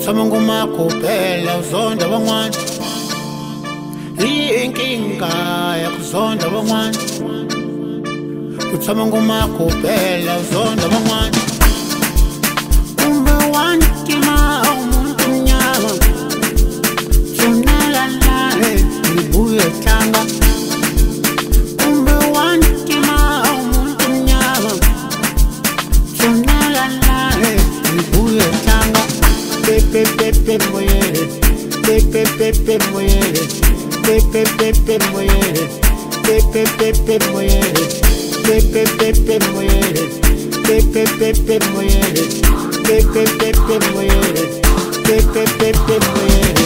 Utshama ngumakuphela uzonda abangwane, inkinga yakuzonda abangwane. Utshama ngumakuphela uzonda abangwane. Umbe wantima umuntu mnyama, funela naye ngibuye hlanga. Umbe wantima umuntu mnyama, funela naye ngibuye hlanga. Pepe pepe moyere, pepe pepe moyere, pepe pepe moyere, pepe pepe moyere, pepe pepe moyere, pepe pepe moyere, pepe pepe moyere, pepe pepe moyere.